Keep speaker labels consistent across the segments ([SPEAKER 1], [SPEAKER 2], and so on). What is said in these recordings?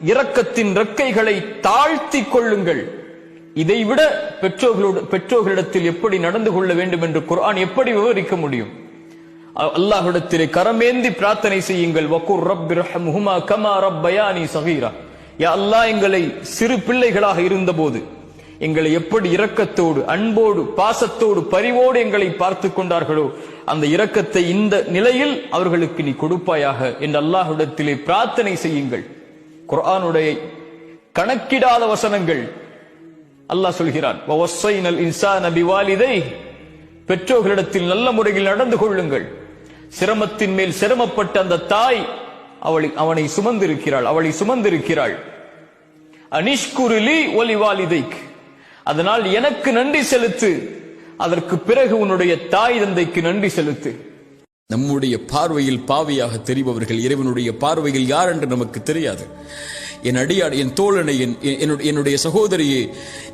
[SPEAKER 1] இரக்கத்தின் ரெக்கைகளை தாழ்த்திக் கொள்ளுங்கள். இதைவிட பெற்றோர்களிடத்தில் எப்படி நடந்து கொள்ள வேண்டும் என்று குர்ஆன் எப்படி விவரிக்க முடியும்? அல்லாஹ்விடத்திலே கரமேந்தி பிரார்த்தனை செய்யுங்கள். வகுர் ரப்பிர்ஹம்ஹுமா கமா ரப்பயானி ஸகீரா. யா அல்லாஹ், எங்களை சிறு பிள்ளைகளாக இருந்தபோது எங்களை எப்படி இரக்கத்தோடு, அன்போடு, பாசத்தோடு, பரிவோடு எங்களை பார்த்துக் கொண்டார்களோ அந்த இரக்கத்தை இந்த நிலையில் அவர்களுக்கு நீ கொடுப்பாயாக என்று அல்லாஹ்விடத்திலே பிரார்த்தனை செய்யுங்கள். குர்ஆனுடைய கணக்கிடாத வசனங்கள். அல்லாஹ் சொல்கிறான், வவஸ்ஸைனல் இன்சான பிவாலிதைஹி, பெற்றோர்களிடத்தில் நல்ல முறையில் நடந்து கொள்ளுங்கள். சிரமத்தின் மேல் சிரமப்பட்ட அந்த தாய் அவனை சுமந்திருக்கிறாள், அவளை சுமந்திருக்கிறாள். அனிஷ்குருலி ஒலிவாலிதைக், அதனால் எனக்கு நன்றி செலுத்து, அதற்கு பிறகு உன்னுடைய தாய் தந்தைக்கு நன்றி செலுத்து.
[SPEAKER 2] நம்முடைய பார்வையில் பாவியாக தெரிபவர்கள் இறைவனுடைய பார்வையில் யார் என்று நமக்கு தெரியாது. என் அடியார், என் தோழனை, என்னுடைய சகோதரியே,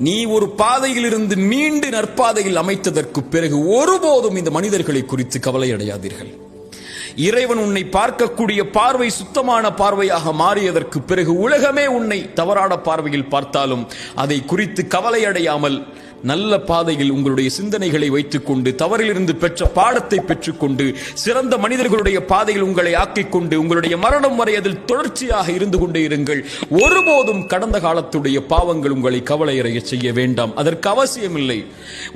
[SPEAKER 2] நீ ஒரு பாதையில் இருந்து மீண்டு நற்பாதையில் அமைத்ததற்கு பிறகு ஒருபோதும் இந்த மனிதர்களை குறித்து கவலை அடையாதீர்கள். இறைவன் உன்னை பார்க்கக்கூடிய பார்வை சுத்தமான பார்வையாக மாறியதற்கு பிறகு உலகமே உன்னை தவறான பார்வையில் பார்த்தாலும் அதை குறித்து கவலை அடையாமல் நல்ல பாதையில் உங்களுடைய சிந்தனைகளை வைத்துக் கொண்டு, தவறிலிருந்து பெற்ற பாடத்தை பெற்றுக்கொண்டு, சிறந்த மனிதர்களுடைய பாதையில் உங்களை ஆக்கிக் கொண்டு உங்களுடைய மரணம் வரை அதில் தொடர்ச்சியாக இருந்து கொண்டே இருங்கள். ஒருபோதும் கடந்த காலத்துடைய பாவங்கள் உங்களை கவலையடைய செய்ய வேண்டாம். அதற்கு அவசியமில்லை.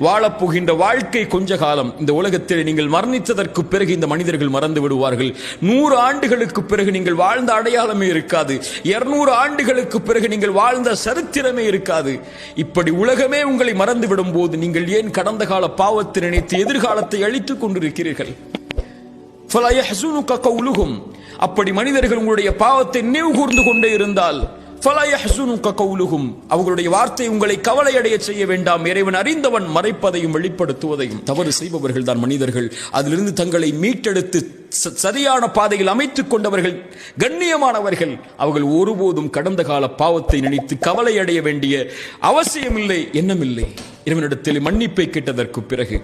[SPEAKER 2] வாழப்போகின்ற வாழ்க்கை கொஞ்ச காலம். இந்த உலகத்தில் நீங்கள் மரணித்ததற்கு பிறகு இந்த மனிதர்கள் மறந்து விடுவார்கள். 100 ஆண்டுகளுக்கு பிறகு நீங்கள் வாழ்ந்த அடையாளமே இருக்காது. 200 ஆண்டுகளுக்கு பிறகு நீங்கள் வாழ்ந்த சரித்திரமே இருக்காது. இப்படி உலகமே உங்களை மறந்து விடும் போது நீங்கள் ஏன் கடந்த கால பாவத்தை நினைத்து எதிர்காலத்தை அழித்துக் கொண்டிருக்கிறீர்கள்? அப்படி மனிதர்கள் உங்களுடைய பாவத்தை நினைவு கூர்ந்து கொண்டே இருந்தால் அவர்களுடைய வார்த்தை உங்களை கவலை அடைய செய்ய வேண்டாம். இறைவன் அறிந்தவன், மறைப்பதையும் வெளிப்படுத்துவதையும். தவறு செய்பவர்கள் தான் மனிதர்கள். அதிலிருந்து தங்களை மீட்டெடுத்து சரியான பாதையில் அமைத்துக் கொண்டவர்கள் கண்ணியமானவர்கள். அவர்கள் ஒருபோதும் கடந்த கால பாவத்தை நினைத்து கவலை அடைய வேண்டிய அவசியமில்லை, எண்ணமில்லை. இறைவனிடத்தில் மன்னிப்பை கேட்டதற்கு பிறகு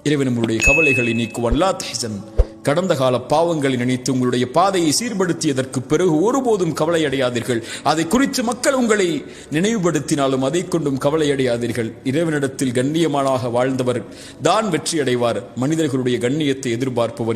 [SPEAKER 2] இறைவன் நம்முடைய கவலைகளை நீக்குவான். லா தஹ்சன், கடந்த கால பாவங்களை நினைத்து உங்களுடைய பாதையை சீர்படுத்தியதற்கு பிறகு ஒருபோதும் கவலை அடையாதீர்கள். அதை குறித்து மக்கள் உங்களை நினைவுபடுத்தினாலும் அதை கொண்டும் கவலை அடையாதீர்கள். இறைவனிடத்தில் கண்ணியமானாக வாழ்ந்தவர் தான் வெற்றி அடைவார். மனிதர்களுடைய கண்ணியத்தை எதிர்பார்ப்பவர்